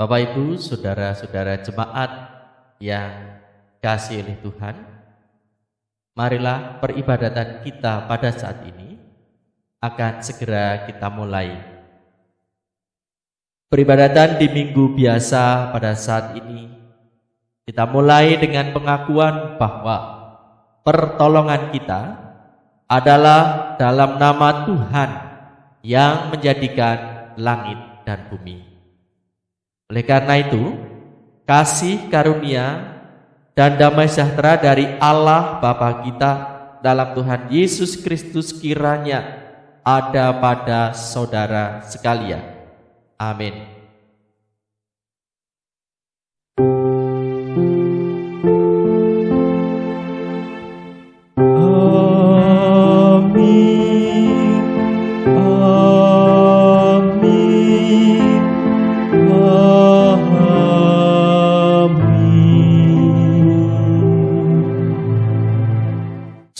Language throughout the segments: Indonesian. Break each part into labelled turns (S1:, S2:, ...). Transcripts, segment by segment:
S1: Bapak Ibu, saudara-saudara jemaat yang kasih oleh Tuhan, marilah peribadatan kita pada saat ini akan segera kita mulai. Peribadatan di minggu biasa pada saat ini kita mulai dengan pengakuan bahwa pertolongan kita adalah dalam nama Tuhan yang menjadikan langit dan bumi. Oleh karena itu, kasih karunia dan damai sejahtera dari Allah Bapa kita dalam Tuhan Yesus Kristus kiranya ada pada saudara sekalian. Amin.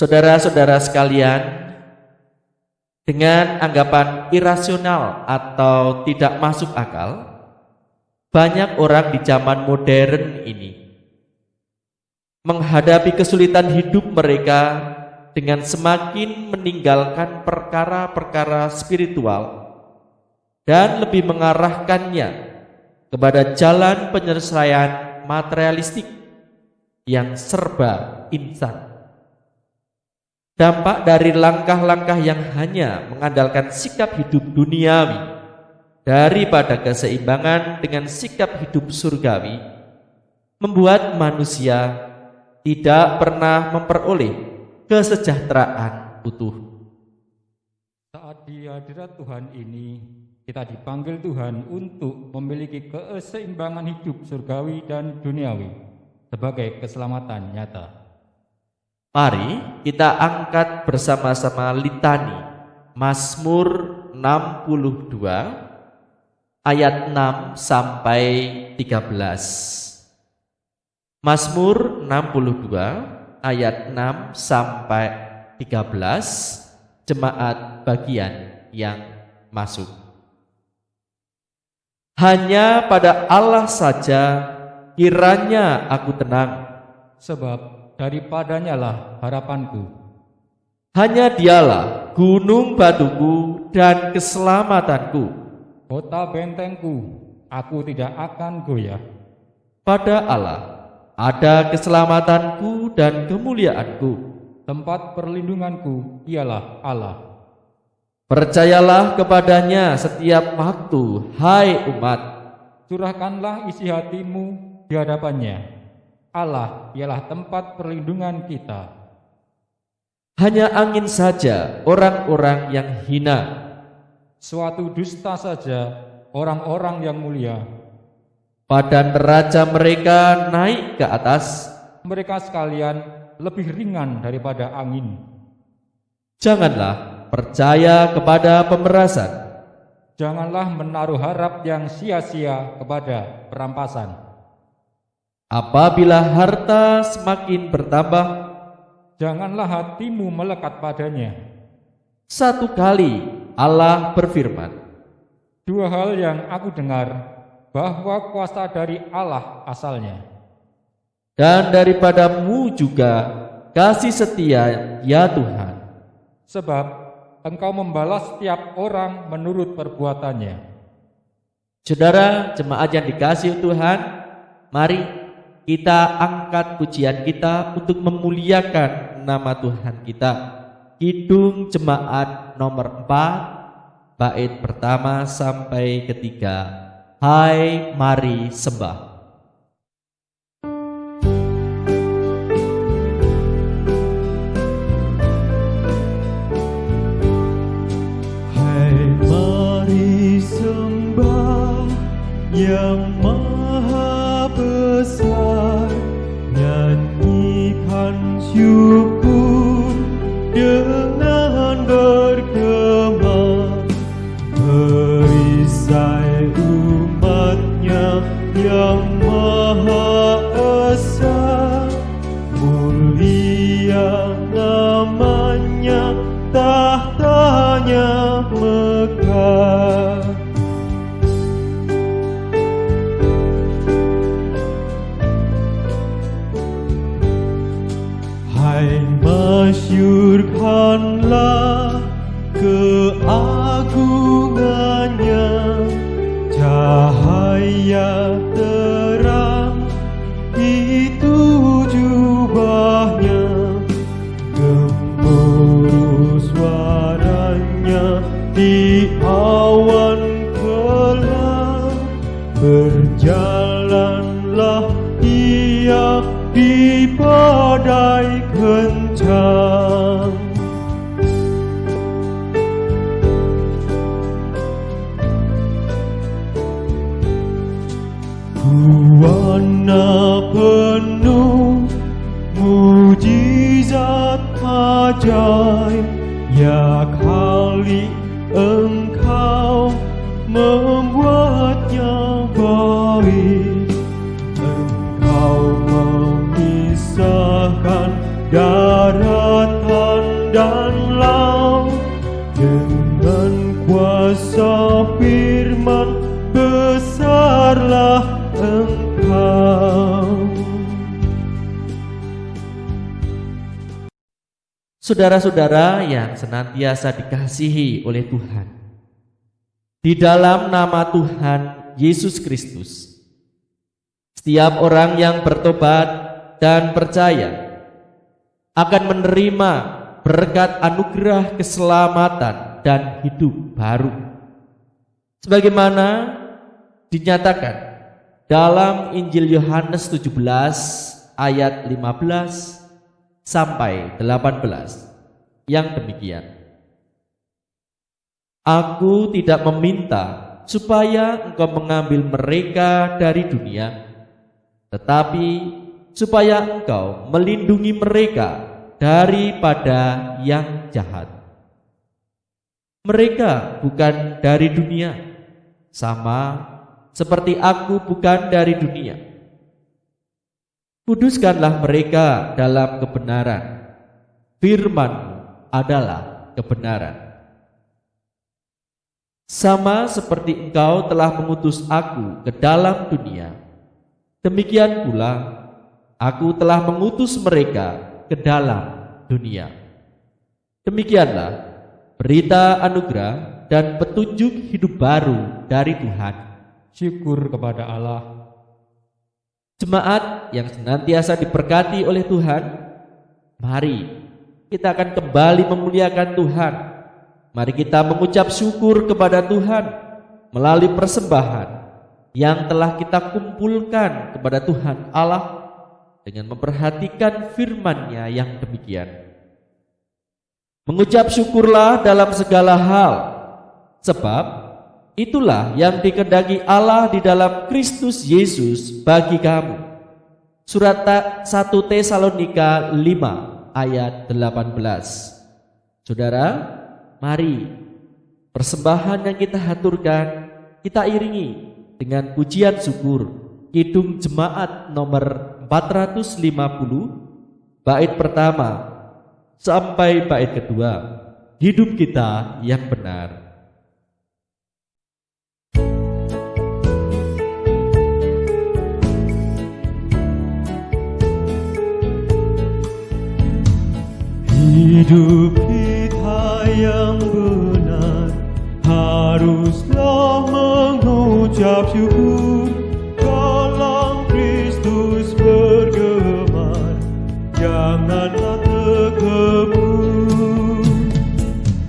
S1: Saudara-saudara sekalian, dengan anggapan irasional atau tidak masuk akal, banyak orang di zaman modern ini menghadapi kesulitan hidup mereka dengan semakin meninggalkan perkara-perkara spiritual dan lebih mengarahkannya kepada jalan penyelesaian materialistik yang serba instan. Dampak dari langkah-langkah yang hanya mengandalkan sikap hidup duniawi daripada keseimbangan dengan sikap hidup surgawi membuat manusia tidak pernah memperoleh kesejahteraan utuh.
S2: Saat di hadirat Tuhan ini, kita dipanggil Tuhan untuk memiliki keseimbangan hidup surgawi dan duniawi sebagai keselamatan nyata.
S1: Mari kita angkat bersama-sama litani Mazmur 62 ayat 6 sampai 13. Mazmur 62 ayat 6 sampai 13, jemaat bagian yang masuk. Hanya pada Allah saja kiranya aku tenang,
S2: sebab daripadanya lah harapanku.
S1: Hanya dialah gunung batuku dan keselamatanku,
S2: kota bentengku, aku tidak akan goyah.
S1: Pada Allah ada keselamatanku dan kemuliaanku,
S2: tempat perlindunganku ialah Allah.
S1: Percayalah kepadanya setiap waktu, hai umat.
S2: Curahkanlah isi hatimu di hadapannya. Allah ialah tempat perlindungan kita.
S1: Hanya angin saja orang-orang yang hina,
S2: suatu dusta saja orang-orang yang mulia.
S1: Pada neraca mereka naik ke atas,
S2: mereka sekalian lebih ringan daripada angin.
S1: Janganlah percaya kepada pemerasan,
S2: janganlah menaruh harap yang sia-sia kepada perampasan.
S1: Apabila harta semakin bertambah,
S2: janganlah hatimu melekat padanya.
S1: Satu kali Allah berfirman,
S2: dua hal yang aku dengar, bahwa kuasa dari Allah asalnya,
S1: dan daripadamu juga kasih setia ya Tuhan.
S2: Sebab Engkau membalas setiap orang menurut perbuatannya.
S1: Saudara jemaat yang dikasihi Tuhan, mari kita angkat pujian kita untuk memuliakan nama Tuhan kita. Kidung jemaat nomor 4, bait pertama sampai ketiga. Hai mari sembah.
S3: Hai mari sembah yang maha besar, nyanyikan syukur dengan bergema, perisai umatnya yang maha esa, mulia namanya, tahtanya megah. keagungannya, cahaya terang itu jubahnya, gemuruh suaranya di awan gelap. Berjalanlah ia di badai kencang. Warna penuh mujizat ajaib, ya Khalik, Engkau membuatnya baik. Engkau memisahkan daratan dan laut dengan kuasa firman, besarlah Engkau.
S1: Saudara-saudara yang senantiasa dikasihi oleh Tuhan, di dalam nama Tuhan Yesus Kristus, setiap orang yang bertobat dan percaya akan menerima berkat anugerah keselamatan dan hidup baru, sebagaimana dinyatakan dalam Injil Yohanes 17 ayat 15 sampai 18 yang demikian. Aku tidak meminta supaya engkau mengambil mereka dari dunia, tetapi supaya engkau melindungi mereka daripada yang jahat. Mereka bukan dari dunia, sama seperti aku bukan dari dunia. Kuduskanlah mereka dalam kebenaran. Firman-Mu adalah kebenaran. Sama seperti Engkau telah mengutus aku ke dalam dunia, demikian pula aku telah mengutus mereka ke dalam dunia. Demikianlah berita anugerah dan petunjuk hidup baru dari Tuhan.
S2: Syukur kepada Allah.
S1: Jemaat yang senantiasa diberkati oleh Tuhan, mari kita akan kembali memuliakan Tuhan. Mari kita mengucap syukur kepada Tuhan melalui persembahan yang telah kita kumpulkan kepada Tuhan Allah dengan memperhatikan firman-Nya yang demikian. Mengucap syukurlah dalam segala hal, sebab itulah yang dikehendaki Allah di dalam Kristus Yesus bagi kamu. Surat 1 Tesalonika 5 ayat 18. Saudara, mari persembahan yang kita haturkan kita iringi dengan pujian syukur Kidung Jemaat nomor 450 bait pertama sampai bait kedua. Hidup kita yang benar.
S3: Hidup kita yang benar haruslah mengucap syukur, dalam Kristus bergemar, janganlah terkebun.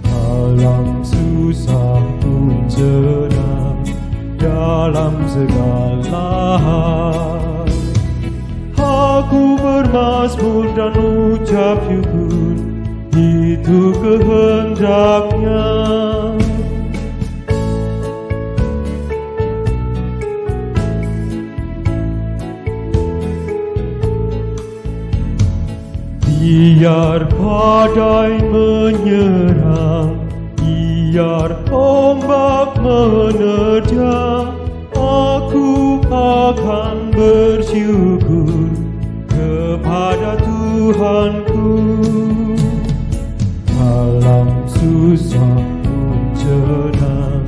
S3: Dalam susah pun senang, dalam segala hal aku bermazmur dan ucap syukur, itu kehendak-Nya. Biar badai menyerang, biar ombak menerjang, aku akan bersyukur kepada Tuhanku. Dalam susah pun senang,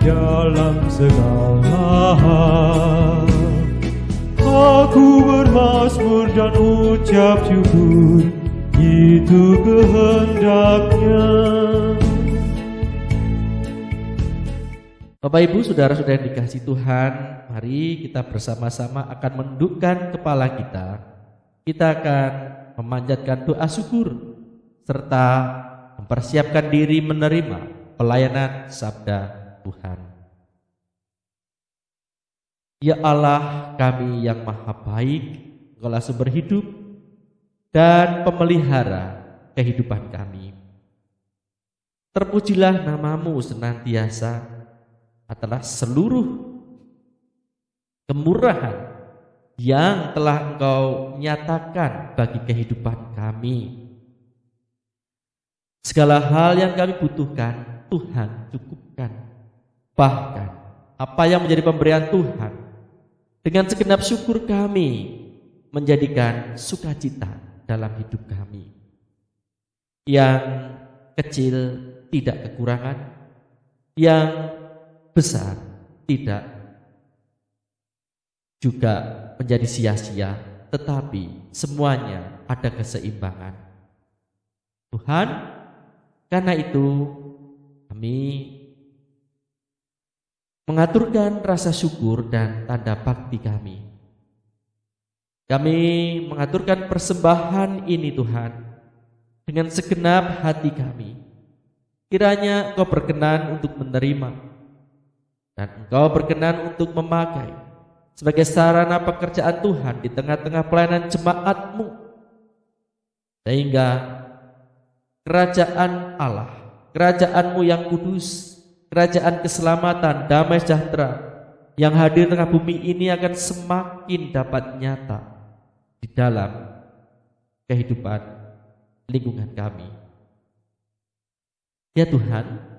S3: dalam segala hal aku bermazmur dan ucap syukur, itu kehendak-Nya.
S1: Bapak Ibu, saudara-saudara yang dikasihi Tuhan, mari kita bersama-sama akan menundukkan kepala kita. Kita akan memanjatkan doa syukur serta mempersiapkan diri menerima pelayanan sabda Tuhan. Ya Allah kami yang maha baik, Engkaulah sumber hidup dan pemelihara kehidupan kami. Terpujilah namamu senantiasa atas seluruh kemurahan yang telah Engkau nyatakan bagi kehidupan kami. Segala hal yang kami butuhkan, Tuhan cukupkan. Bahkan apa yang menjadi pemberian Tuhan, dengan segenap syukur kami menjadikan sukacita dalam hidup kami. Yang kecil tidak kekurangan, yang besar tidak juga menjadi sia-sia, tetapi semuanya ada keseimbangan. Tuhan, karena itu kami mengaturkan rasa syukur dan tanda bakti kami. Kami mengaturkan persembahan ini Tuhan dengan segenap hati kami. Kiranya Engkau berkenan untuk menerima dan Engkau berkenan untuk memakai sebagai sarana pekerjaan Tuhan di tengah-tengah pelayanan jemaat-Mu, sehingga kerajaan Allah, kerajaan-Mu yang kudus, kerajaan keselamatan, damai sejahtera yang hadir di tengah bumi ini akan semakin dapat nyata di dalam kehidupan lingkungan kami. Ya Tuhan,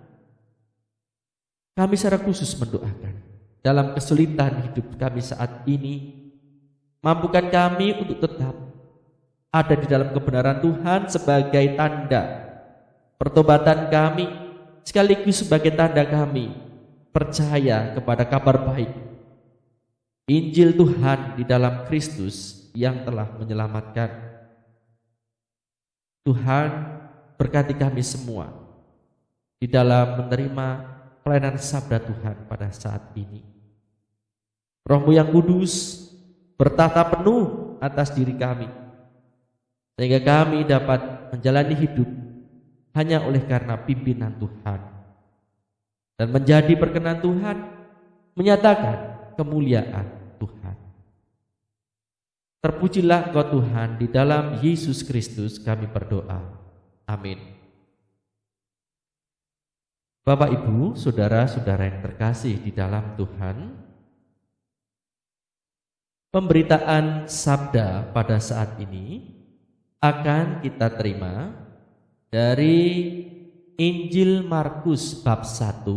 S1: kami secara khusus mendoakan dalam kesulitan hidup kami saat ini, mampukan kami untuk tetap ada di dalam kebenaran Tuhan sebagai tanda pertobatan kami, sekaligus sebagai tanda kami percaya kepada kabar baik Injil Tuhan di dalam Kristus yang telah menyelamatkan. Tuhan, berkati kami semua di dalam menerima pelayanan sabda Tuhan pada saat ini. Roh-Mu yang kudus bertata penuh atas diri kami, sehingga kami dapat menjalani hidup hanya oleh karena pimpinan Tuhan, dan menjadi berkenan Tuhan, menyatakan kemuliaan Tuhan. Terpujilah Engkau Tuhan, di dalam Yesus Kristus kami berdoa. Amin. Bapak Ibu, saudara-saudara yang terkasih di dalam Tuhan, pemberitaan sabda pada saat ini akan kita terima dari Injil Markus bab 1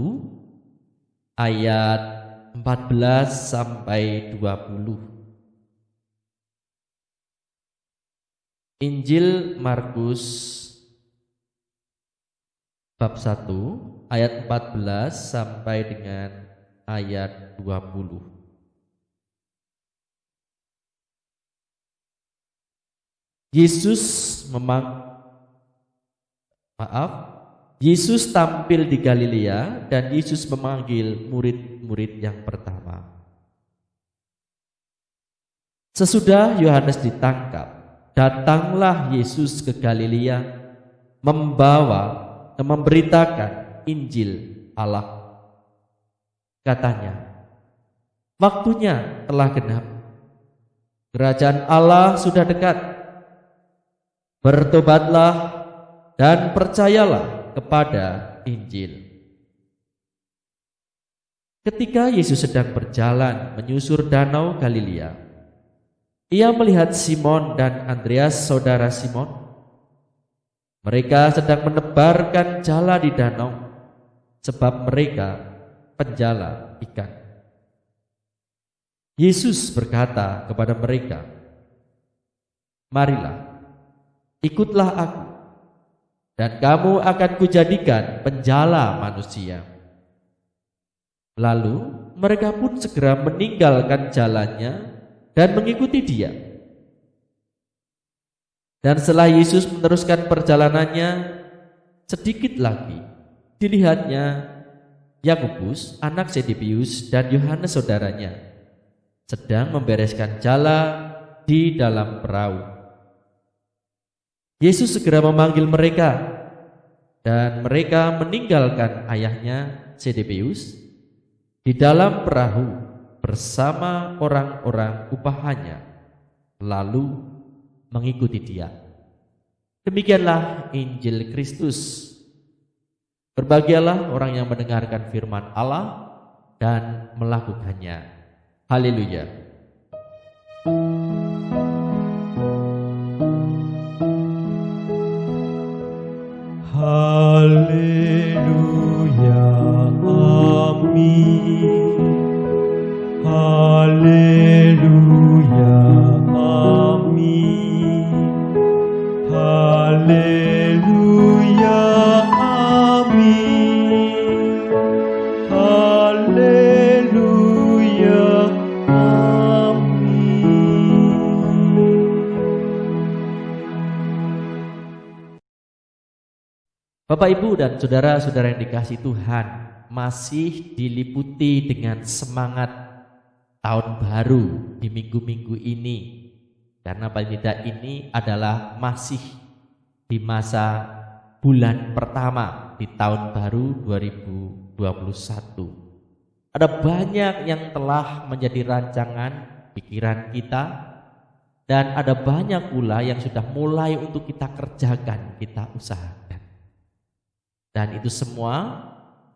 S1: ayat 14 sampai 20. Injil Markus bab 1 ayat 14 sampai dengan ayat 20. Yesus tampil di Galilea dan Yesus memanggil murid-murid yang pertama. Sesudah Yohanes ditangkap, datanglah Yesus ke Galilea membawa dan memberitakan Injil Allah. Katanya, waktunya telah genap, kerajaan Allah sudah dekat. Bertobatlah dan percayalah kepada Injil. Ketika Yesus sedang berjalan menyusur danau Galilea, Ia melihat Simon dan Andreas, saudara Simon. Mereka sedang menebarkan jala di danau, sebab mereka penjala ikan. Yesus berkata kepada mereka, "Marilah, ikutlah aku, dan kamu akan kujadikan penjala manusia." Lalu mereka pun segera meninggalkan jalannya dan mengikuti Dia. Dan setelah Yesus meneruskan perjalanannya, sedikit lagi dilihatnya Yakobus, anak Zebedeus, dan Yohanes saudaranya sedang membereskan jala di dalam perahu. Yesus segera memanggil mereka, dan mereka meninggalkan ayahnya Zebedeus di dalam perahu bersama orang-orang upahannya, lalu mengikuti dia. Demikianlah Injil Kristus. Berbahagialah orang yang mendengarkan firman Allah dan melakukannya. Haleluya.
S3: Haleluya, amin. Haleluya, amin. Haleluya, amin. Haleluya, amin.
S1: Bapak, Ibu, dan saudara-saudara yang dikasihi Tuhan, masih diliputi dengan semangat tahun baru di minggu-minggu ini. Karena paling tidak ini adalah masih di masa bulan pertama di tahun baru 2021. Ada banyak yang telah menjadi rancangan pikiran kita, dan ada banyak pula yang sudah mulai untuk kita kerjakan, kita usahakan. Dan itu semua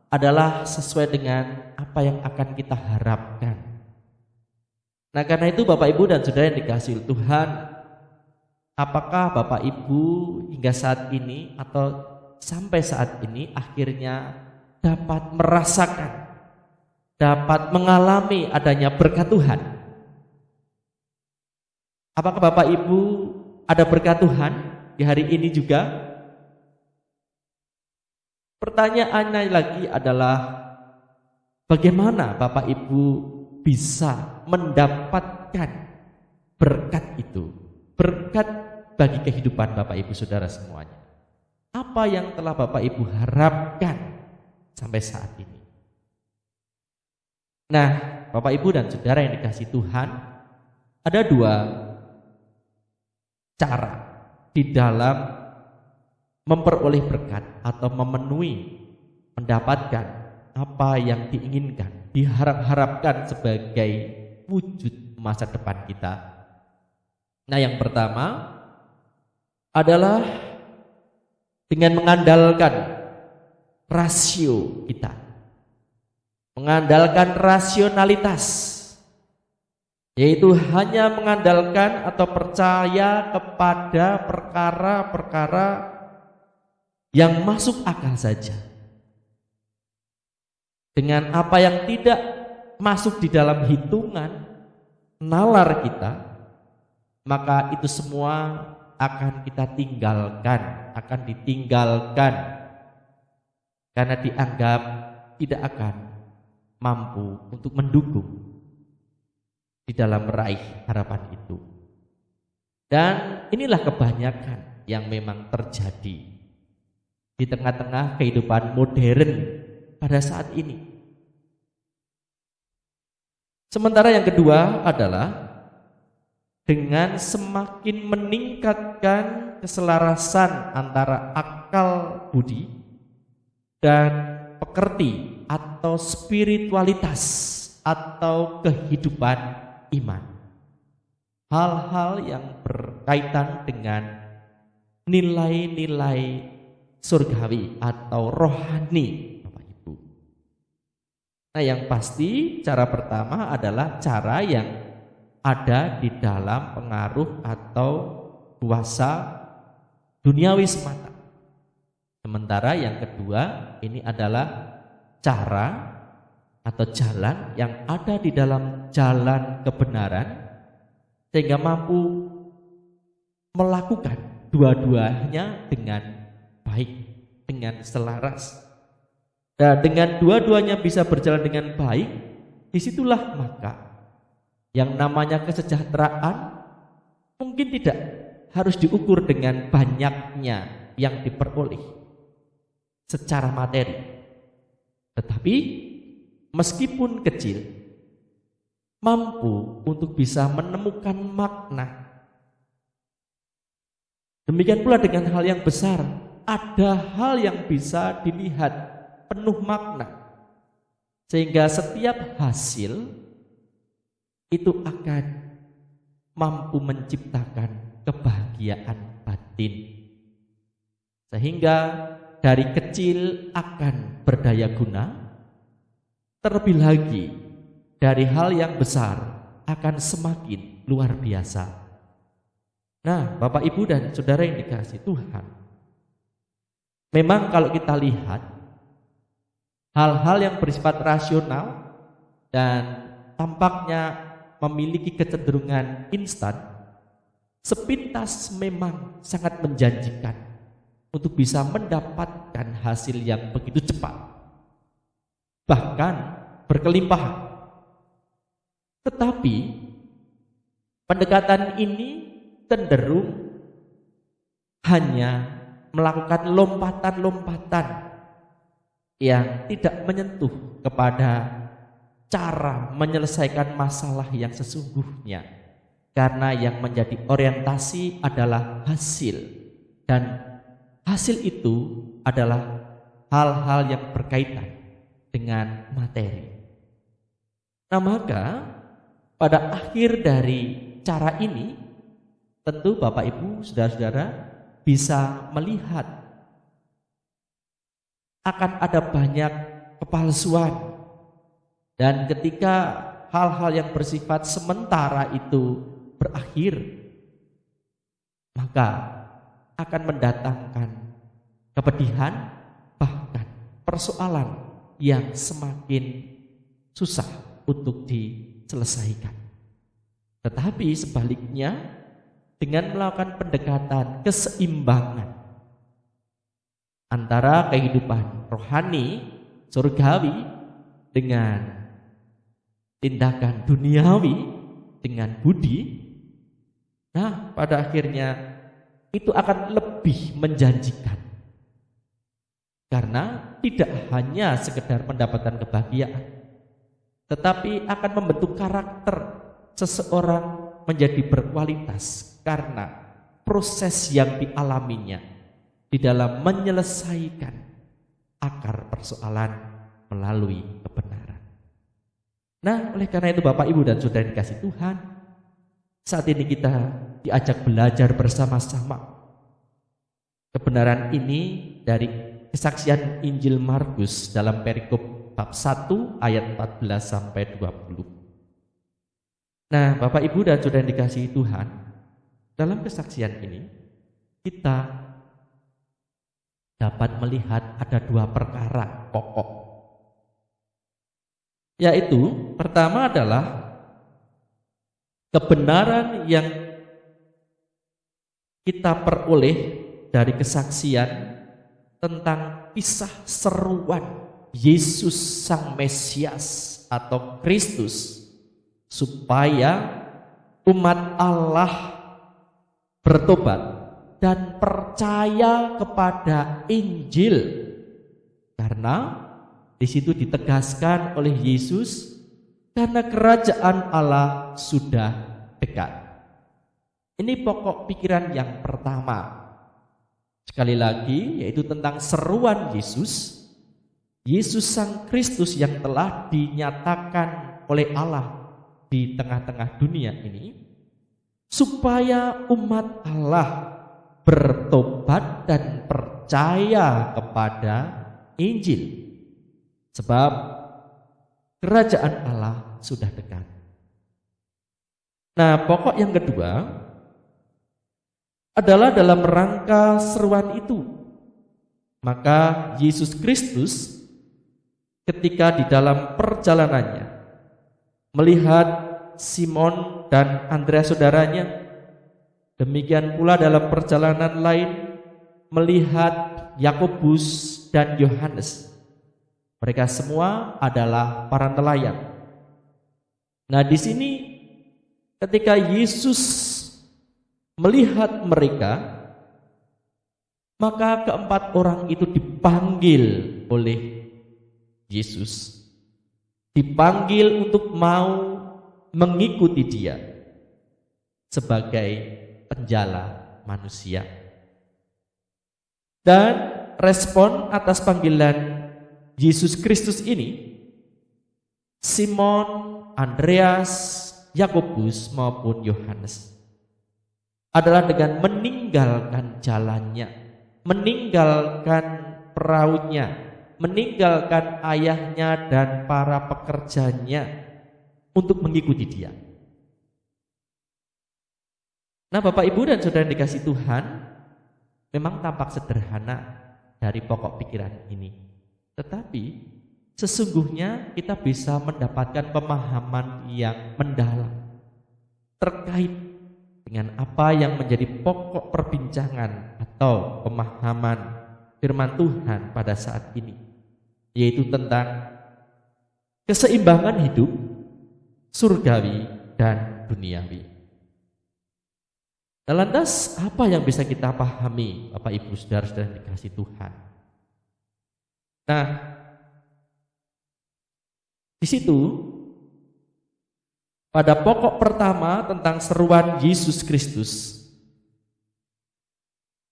S1: adalah sesuai dengan apa yang akan kita harapkan. Nah, karena itu Bapak, Ibu, dan saudara yang dikasihi Tuhan, apakah Bapak Ibu hingga saat ini atau sampai saat ini akhirnya dapat merasakan, dapat mengalami adanya berkat Tuhan? Apakah Bapak Ibu ada berkat Tuhan di hari ini juga? Pertanyaannya lagi adalah bagaimana Bapak Ibu bisa mendapatkan berkat itu, berkat bagi kehidupan Bapak Ibu saudara semuanya. Apa yang telah Bapak Ibu harapkan sampai saat ini? Nah, Bapak Ibu dan saudara yang dikasihi Tuhan, ada dua cara di dalam memperoleh berkat atau memenuhi, mendapatkan apa yang diinginkan, diharap-harapkan sebagai wujud masa depan kita. Nah, yang pertama adalah dengan mengandalkan rasio kita, mengandalkan rasionalitas, yaitu hanya mengandalkan atau percaya kepada perkara-perkara yang masuk akal saja. Dengan apa yang tidak masuk di dalam hitungan nalar kita, maka itu semua akan kita tinggalkan, akan ditinggalkan, karena dianggap tidak akan mampu untuk mendukung di dalam meraih harapan itu. Dan inilah kebanyakan yang memang terjadi di tengah-tengah kehidupan modern pada saat ini. Sementara yang kedua adalah dengan semakin meningkatkan keselarasan antara akal budi dan pekerti atau spiritualitas atau kehidupan iman. Hal-hal yang berkaitan dengan nilai-nilai surgawi atau rohani, Bapak Ibu. Nah, yang pasti cara pertama adalah cara yang ada di dalam pengaruh atau kuasa duniawi semata. Sementara yang kedua ini adalah cara atau jalan yang ada di dalam jalan kebenaran, sehingga mampu melakukan dua-duanya dengan baik, dengan selaras. Nah, dengan dua-duanya bisa berjalan dengan baik, disitulah maka yang namanya kesejahteraan mungkin tidak harus diukur dengan banyaknya yang diperoleh secara materi, Tetapi meskipun kecil, mampu untuk bisa menemukan makna. Demikian pula dengan hal yang besar, ada hal yang bisa dilihat penuh makna, sehingga setiap hasil itu akan mampu menciptakan kebahagiaan batin, sehingga dari kecil akan berdaya guna, terlebih lagi dari hal yang besar akan semakin luar biasa. Nah, Bapak, Ibu, dan Saudara yang dikasihi Tuhan, memang kalau kita lihat hal-hal yang bersifat rasional dan tampaknya memiliki kecenderungan instan, sepintas memang sangat menjanjikan untuk bisa mendapatkan hasil yang begitu cepat, bahkan berkelimpahan. Tetapi pendekatan ini cenderung hanya melakukan lompatan-lompatan yang tidak menyentuh kepada cara menyelesaikan masalah yang sesungguhnya, karena yang menjadi orientasi adalah hasil, dan hasil itu adalah hal-hal yang berkaitan dengan materi. Nah, maka pada akhir dari cara ini, tentu Bapak, Ibu, Saudara-saudara bisa melihat akan ada banyak kepalsuan. Dan ketika hal-hal yang bersifat sementara itu berakhir, maka akan mendatangkan kepedihan, bahkan persoalan yang semakin susah untuk diselesaikan. Tetapi sebaliknya, dengan melakukan pendekatan keseimbangan antara kehidupan rohani, surgawi, dengan tindakan duniawi, dengan budi, nah pada akhirnya itu akan lebih menjanjikan, karena tidak hanya sekedar mendapatkan kebahagiaan, tetapi akan membentuk karakter seseorang menjadi berkualitas karena proses yang dialaminya di dalam menyelesaikan akar persoalan melalui kebenaran. Nah, oleh karena itu Bapak, Ibu, dan Saudara yang dikasihi Tuhan, saat ini kita diajak belajar bersama-sama kebenaran ini dari kesaksian Injil Markus dalam perikop bab 1 ayat 14 sampai 20. Nah, Bapak, Ibu, dan Saudara yang dikasihi Tuhan, dalam kesaksian ini kita dapat melihat ada dua perkara pokok, yaitu pertama adalah kebenaran yang kita peroleh dari kesaksian tentang kisah seruan Yesus Sang Mesias atau Kristus, supaya umat Allah bertobat dan percaya kepada Injil, karena di situ ditegaskan oleh Yesus, karena kerajaan Allah sudah dekat. Ini pokok pikiran yang pertama. Sekali lagi, yaitu tentang seruan Yesus, Yesus Sang Kristus yang telah dinyatakan oleh Allah di tengah-tengah dunia ini, supaya umat Allah bertobat dan percaya kepada Injil, sebab kerajaan Allah sudah dekat. Nah, pokok yang kedua adalah dalam rangka seruan itu, maka Yesus Kristus ketika di dalam perjalanannya melihat Simon dan Andreas saudaranya, demikian pula dalam perjalanan lain melihat Yakobus dan Yohanes. Mereka semua adalah para nelayan. Nah, di sini ketika Yesus melihat mereka, maka keempat orang itu dipanggil oleh Yesus dipanggil untuk mau mengikuti Dia sebagai penjala manusia. Dan respon atas panggilan Yesus Kristus ini, Simon, Andreas, Yakobus maupun Yohanes adalah dengan meninggalkan jalannya, meninggalkan perahunya, meninggalkan ayahnya dan para pekerjanya untuk mengikuti Dia. Nah, Bapak, Ibu, dan saudara yang dikasihi Tuhan, memang tampak sederhana dari pokok pikiran ini. Tetapi sesungguhnya kita bisa mendapatkan pemahaman yang mendalam terkait dengan apa yang menjadi pokok perbincangan atau pemahaman firman Tuhan pada saat ini, yaitu tentang keseimbangan hidup surgawi dan duniawi. Nah, lantas apa yang bisa kita pahami, Bapak Ibu saudara-saudara yang dikasihi Tuhan? Nah, di situ pada pokok pertama tentang seruan Yesus Kristus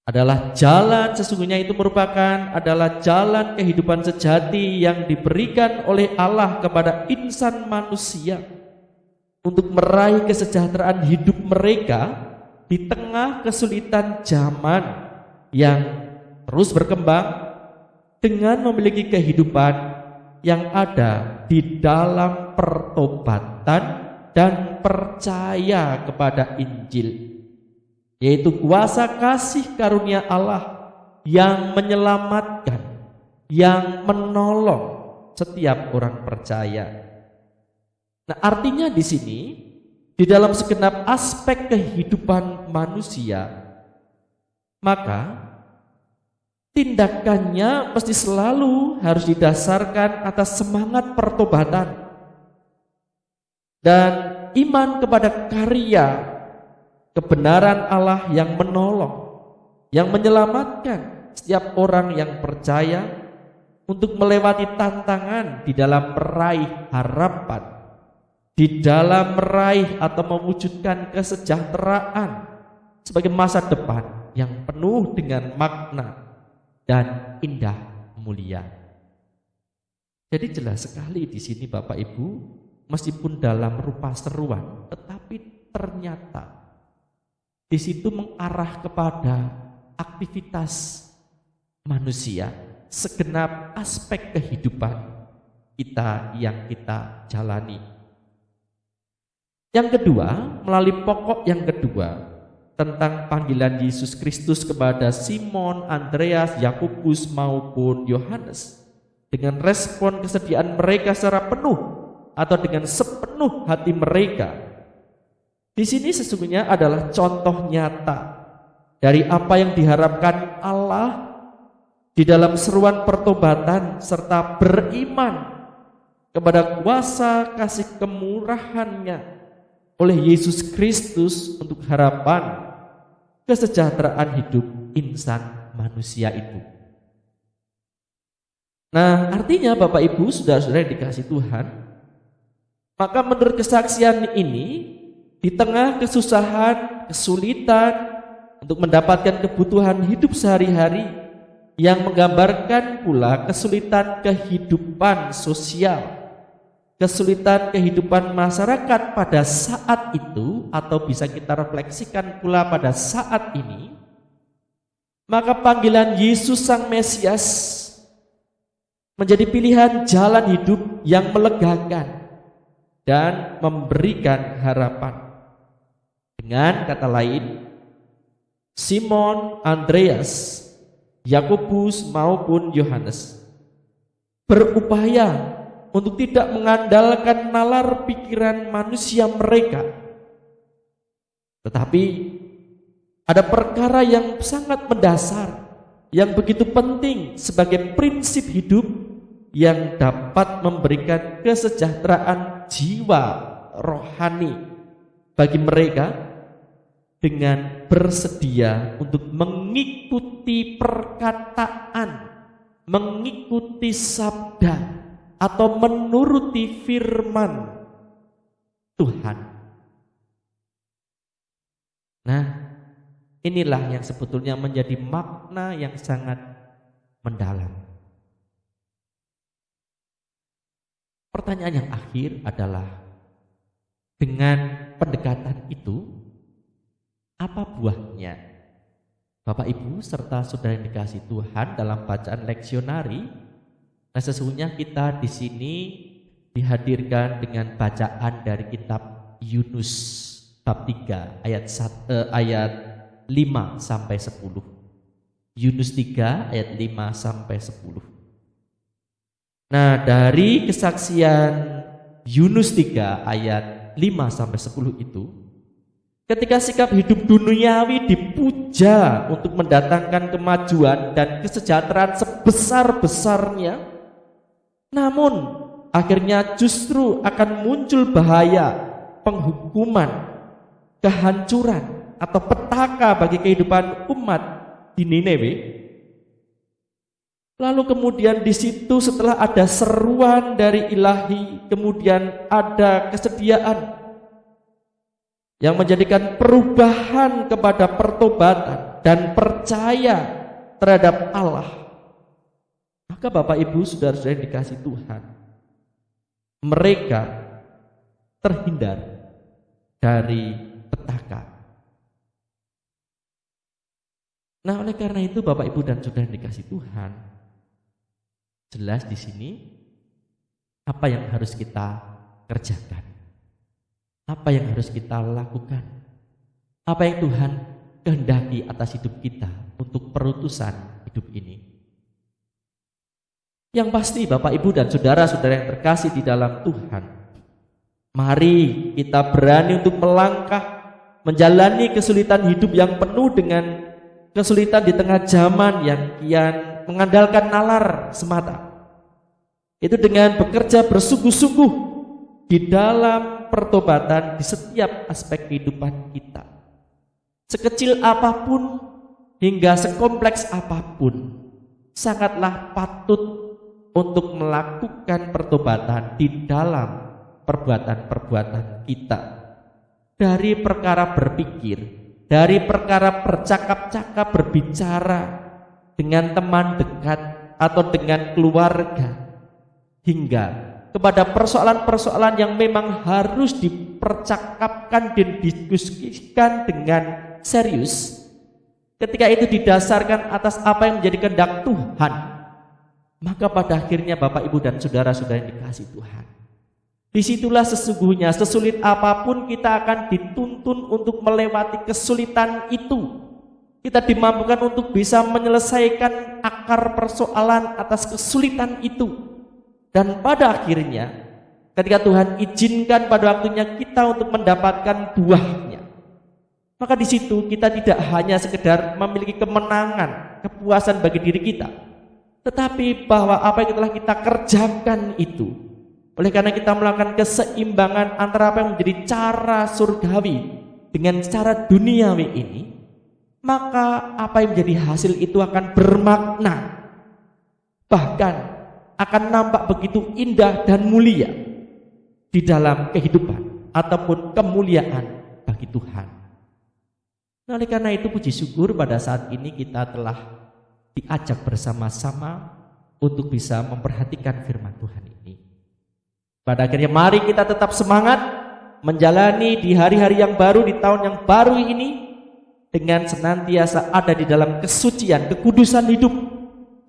S1: adalah jalan, sesungguhnya itu adalah jalan kehidupan sejati yang diberikan oleh Allah kepada insan manusia untuk meraih kesejahteraan hidup mereka di tengah kesulitan zaman yang terus berkembang, dengan memiliki kehidupan yang ada di dalam pertobatan dan percaya kepada Injil, yaitu kuasa kasih karunia Allah yang menyelamatkan, yang menolong setiap orang percaya. Nah, artinya di sini, di dalam segenap aspek kehidupan manusia, maka tindakannya mesti selalu harus didasarkan atas semangat pertobatan dan iman kepada karya kebenaran Allah yang menolong, yang menyelamatkan setiap orang yang percaya untuk melewati tantangan di dalam meraih harapan, di dalam meraih atau mewujudkan kesejahteraan sebagai masa depan yang penuh dengan makna dan indah mulia. Jadi jelas sekali di sini Bapak Ibu, meskipun dalam rupa seruan, tetapi ternyata di situ mengarah kepada aktivitas manusia, segenap aspek kehidupan kita yang kita jalani. Yang kedua, melalui pokok yang kedua tentang panggilan Yesus Kristus kepada Simon, Andreas, Yakobus maupun Yohanes, dengan respon kesediaan mereka secara penuh atau dengan sepenuh hati mereka, di sini sesungguhnya adalah contoh nyata dari apa yang diharapkan Allah di dalam seruan pertobatan serta beriman kepada kuasa kasih kemurahan-Nya oleh Yesus Kristus untuk harapan kesejahteraan hidup insan manusia itu. Nah, artinya Bapak Ibu, saudara-saudara yang dikasihi Tuhan, maka menurut kesaksian ini, di tengah kesusahan, kesulitan untuk mendapatkan kebutuhan hidup sehari-hari yang menggambarkan pula kesulitan kehidupan sosial, kesulitan kehidupan masyarakat pada saat itu, atau bisa kita refleksikan pula pada saat ini, maka panggilan Yesus Sang Mesias menjadi pilihan jalan hidup yang melegakan dan memberikan harapan. Dengan kata lain, Simon, Andreas, Yakobus maupun Yohanes berupaya untuk tidak mengandalkan nalar pikiran manusia mereka, tetapi ada perkara yang sangat mendasar, yang begitu penting sebagai prinsip hidup yang dapat memberikan kesejahteraan jiwa rohani bagi mereka, dengan bersedia untuk mengikuti perkataan, mengikuti sabda atau menuruti firman Tuhan. Nah, inilah yang sebetulnya menjadi makna yang sangat mendalam. Pertanyaan yang akhir adalah, dengan pendekatan itu, apa buahnya? Bapak Ibu serta saudara yang dikasihi Tuhan, dalam bacaan leksionari, nah sesungguhnya kita di sini dihadirkan dengan bacaan dari kitab Yunus bab 3 ayat 5 sampai 10. Yunus 3 ayat 5 sampai 10. Nah, dari kesaksian Yunus 3 ayat 5 sampai 10 itu, ketika sikap hidup duniawi dipuja untuk mendatangkan kemajuan dan kesejahteraan sebesar-besarnya, namun akhirnya justru akan muncul bahaya, penghukuman, kehancuran atau petaka bagi kehidupan umat di Niniwe. Lalu kemudian di situ setelah ada seruan dari Ilahi, kemudian ada kesediaan yang menjadikan perubahan kepada pertobatan dan percaya terhadap Allah. Maka Bapak Ibu saudara-saudara yang dikasihi Tuhan, mereka terhindar dari petaka. Nah, oleh karena itu Bapak Ibu dan saudara yang dikasihi Tuhan, jelas di sini apa yang harus kita kerjakan, apa yang harus kita lakukan, apa yang Tuhan kehendaki atas hidup kita untuk perutusan hidup ini. Yang pasti Bapak Ibu dan saudara-saudara yang terkasih di dalam Tuhan, mari kita berani untuk melangkah menjalani kesulitan hidup yang penuh dengan kesulitan di tengah zaman yang kian mengandalkan nalar semata. Itu dengan bekerja bersungguh-sungguh di dalam pertobatan di setiap aspek kehidupan kita. Sekecil apapun hingga sekompleks apapun, sangatlah patut untuk melakukan pertobatan di dalam perbuatan-perbuatan kita. Dari perkara berpikir, dari perkara bercakap-cakap, berbicara dengan teman dekat atau dengan keluarga, hingga kepada persoalan-persoalan yang memang harus dipercakapkan dan didiskusikan dengan serius. Ketika itu didasarkan atas apa yang menjadi kehendak Tuhan, maka pada akhirnya Bapak Ibu dan saudara-saudara yang dikasihi Tuhan, disitulah sesungguhnya sesulit apapun kita akan dituntun untuk melewati kesulitan itu. Kita dimampukan untuk bisa menyelesaikan akar persoalan atas kesulitan itu. Dan pada akhirnya ketika Tuhan izinkan pada waktunya kita untuk mendapatkan buahnya, maka di situ kita tidak hanya sekedar memiliki kemenangan, kepuasan bagi diri kita, tetapi bahwa apa yang telah kita kerjakan itu, oleh karena kita melakukan keseimbangan antara apa yang menjadi cara surgawi dengan cara duniawi ini, maka apa yang menjadi hasil itu akan bermakna, bahkan akan nampak begitu indah dan mulia di dalam kehidupan ataupun kemuliaan bagi Tuhan. Nah, oleh karena itu puji syukur pada saat ini kita telah diajak bersama-sama untuk bisa memperhatikan firman Tuhan ini. Pada akhirnya mari kita tetap semangat menjalani di hari-hari yang baru, di tahun yang baru ini, dengan senantiasa ada di dalam kesucian, kekudusan hidup,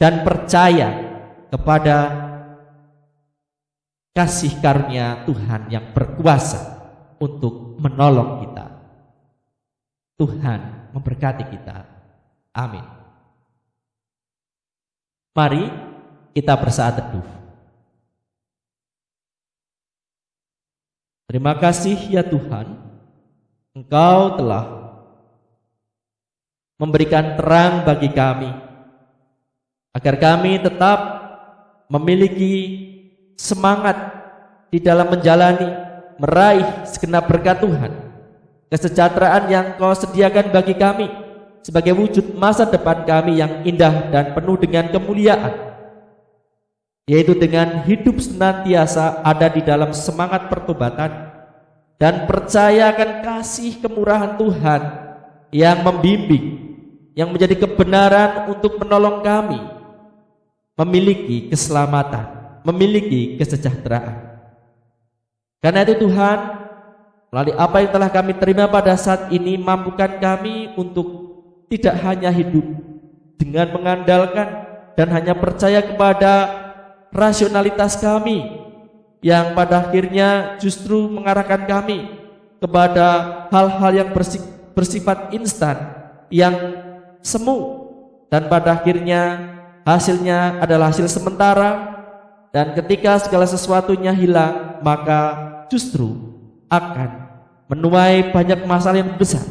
S1: dan percaya kepada kasih karunia Tuhan yang berkuasa untuk menolong kita. Tuhan memberkati kita. Amin. Mari kita bersaat teduh. Terima kasih ya Tuhan, Engkau telah memberikan terang bagi kami, agar kami tetap memiliki semangat di dalam menjalani, meraih segenap berkat Tuhan, kesejahteraan yang Kau sediakan bagi kami sebagai wujud masa depan kami yang indah dan penuh dengan kemuliaan. yaitu dengan hidup senantiasa ada di dalam semangat pertobatan dan percaya akan kasih kemurahan Tuhan yang membimbing, yang menjadi kebenaran untuk menolong kami memiliki keselamatan, memiliki kesejahteraan. Karena itu Tuhan, melalui apa yang telah kami terima pada saat ini, mampukan kami untuk tidak hanya hidup dengan mengandalkan dan hanya percaya kepada rasionalitas kami yang pada akhirnya justru mengarahkan kami kepada hal-hal yang bersifat instan, yang semu, dan pada akhirnya hasilnya adalah hasil sementara, dan ketika segala sesuatunya hilang maka justru akan menuai banyak masalah yang besar.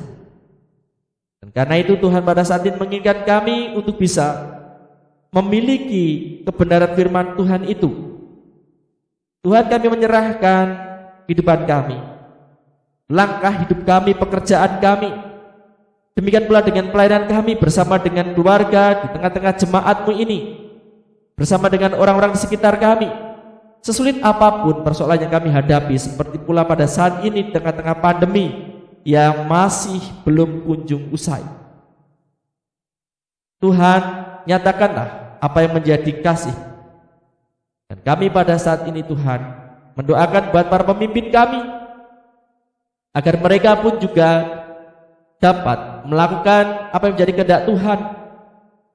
S1: Dan karena itu Tuhan pada saat ini menginginkan kami untuk bisa memiliki kebenaran firman Tuhan itu. Tuhan, kami menyerahkan kehidupan kami, langkah hidup kami, pekerjaan kami, demikian pula dengan pelayanan kami bersama dengan keluarga di tengah-tengah jemaat-Mu ini, bersama dengan orang-orang di sekitar kami. Sesulit apapun persoalan yang kami hadapi, seperti pula pada saat ini di tengah-tengah pandemi yang masih belum kunjung usai, Tuhan, nyatakanlah apa yang menjadi kasih. Dan kami pada saat ini Tuhan mendoakan buat para pemimpin kami, agar mereka pun juga dapat melakukan apa yang menjadi kehendak Tuhan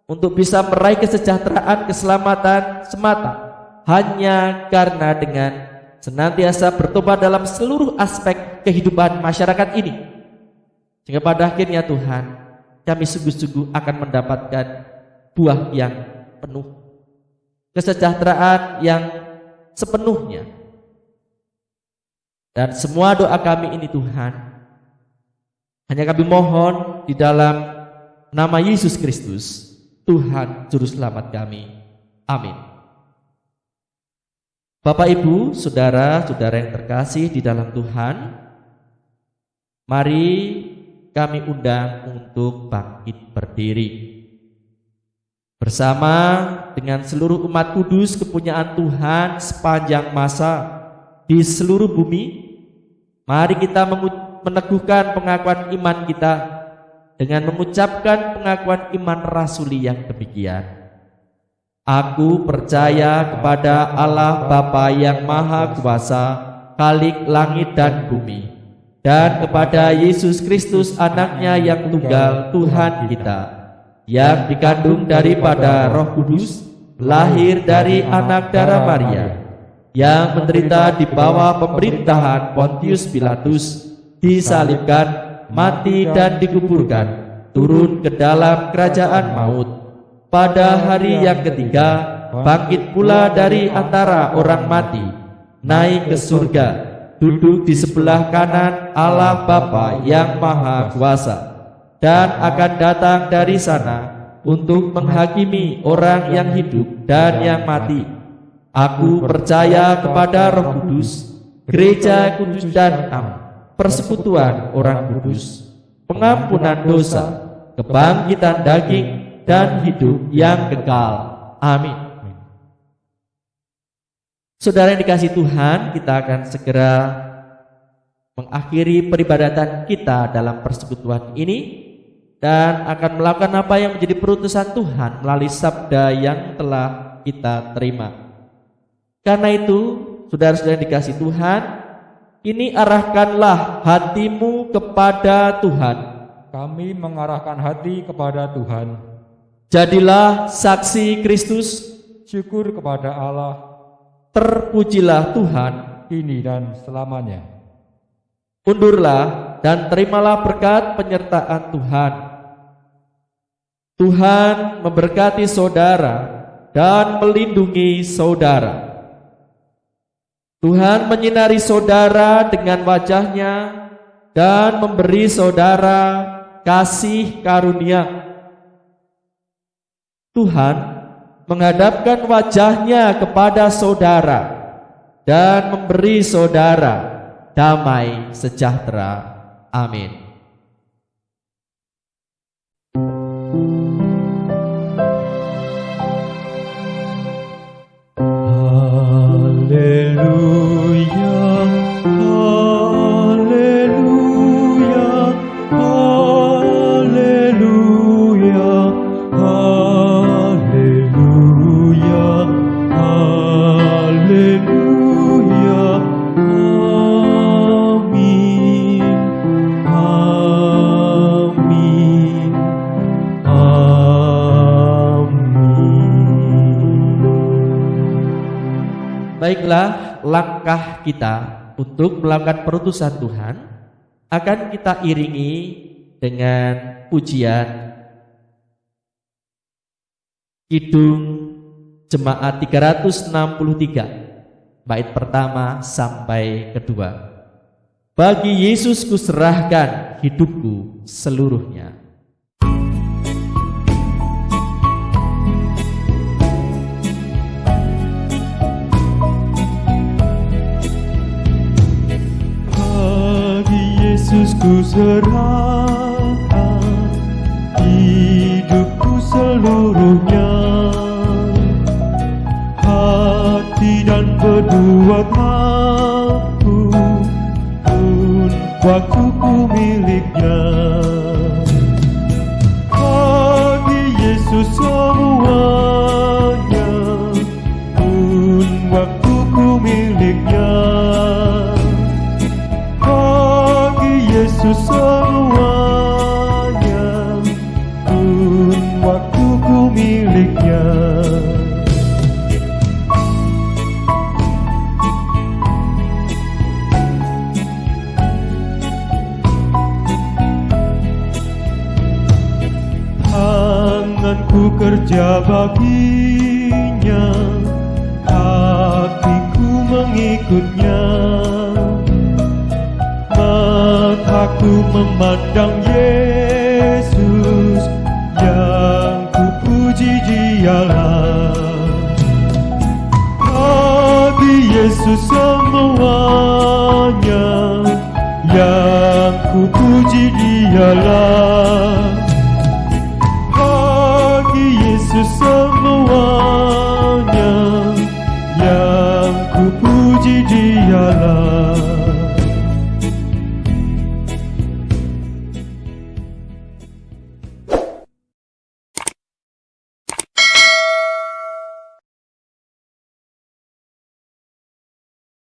S1: untuk bisa meraih kesejahteraan, keselamatan semata hanya karena dengan senantiasa bertobat dalam seluruh aspek kehidupan masyarakat ini, sehingga pada akhirnya Tuhan, kami sungguh-sungguh akan mendapatkan buah yang penuh, kesejahteraan yang sepenuhnya. Dan semua doa kami ini Tuhan, hanya kami mohon di dalam nama Yesus Kristus, Tuhan Juru Selamat kami. Amin. Bapak, Ibu, saudara-saudara yang terkasih di dalam Tuhan, mari kami undang untuk bangkit berdiri bersama dengan seluruh umat kudus kepunyaan Tuhan sepanjang masa di seluruh bumi. Mari kita meneguhkan pengakuan iman kita dengan mengucapkan pengakuan iman rasuli yang demikian. Aku percaya kepada Allah Bapa yang Maha Kuasa, Khalik langit dan bumi, dan kepada Yesus Kristus anaknya yang tunggal, Tuhan kita, yang dikandung daripada Roh Kudus, lahir dari anak darah Maria, yang menderita di bawah pemerintahan Pontius Pilatus, disalibkan, mati dan dikuburkan, turun ke dalam kerajaan maut. Pada hari yang ketiga, bangkit pula dari antara orang mati, naik ke surga, duduk di sebelah kanan Allah Bapa yang Maha Kuasa, dan akan datang dari sana untuk menghakimi orang yang hidup dan yang mati. Aku percaya kepada Roh Kudus, gereja kudus dan am, persekutuan orang kudus, pengampunan dosa, kebangkitan daging, dan hidup yang kekal. Amin. Saudara yang dikasihi Tuhan, kita akan segera mengakhiri peribadatan kita dalam persekutuan ini dan akan melakukan apa yang menjadi perutusan Tuhan melalui sabda yang telah kita terima. Karena itu, saudara-saudara yang dikasihi Tuhan, ini arahkanlah hatimu kepada Tuhan.
S2: Kami mengarahkan hati kepada Tuhan.
S1: Jadilah saksi Kristus.
S2: Syukur kepada Allah.
S1: Terpujilah Tuhan
S2: Kini dan selamanya.
S1: Undurlah dan terimalah berkat penyertaan Tuhan. Tuhan memberkati saudara dan melindungi saudara. Tuhan menyinari saudara dengan wajahnya dan memberi saudara kasih karunia. Tuhan menghadapkan wajahnya kepada saudara dan memberi saudara damai sejahtera. Amin. baiklah langkah kita untuk melakukan perutusan Tuhan akan kita iringi dengan pujian Kidung Jemaat 363 bait pertama sampai kedua. Bagi Yesus kuserahkan hidupku seluruhnya.
S3: Bagi Yesus kuserahkan hidupku seluruhnya, hati dan kedua tanganku pun waktuku miliknya. Bagi Yesus semuanya pun waktuku miliknya. Bagi Yesus semuanya pun waktuku miliknya. Tanganku kerja baginya, hatiku mengikutnya, mataku memandang Yesus, yang ku puji Dialah. Bagi Yesus semuanya, yang ku puji Dialah. Bagi Yesus semuanya, yang ku puji Dialah.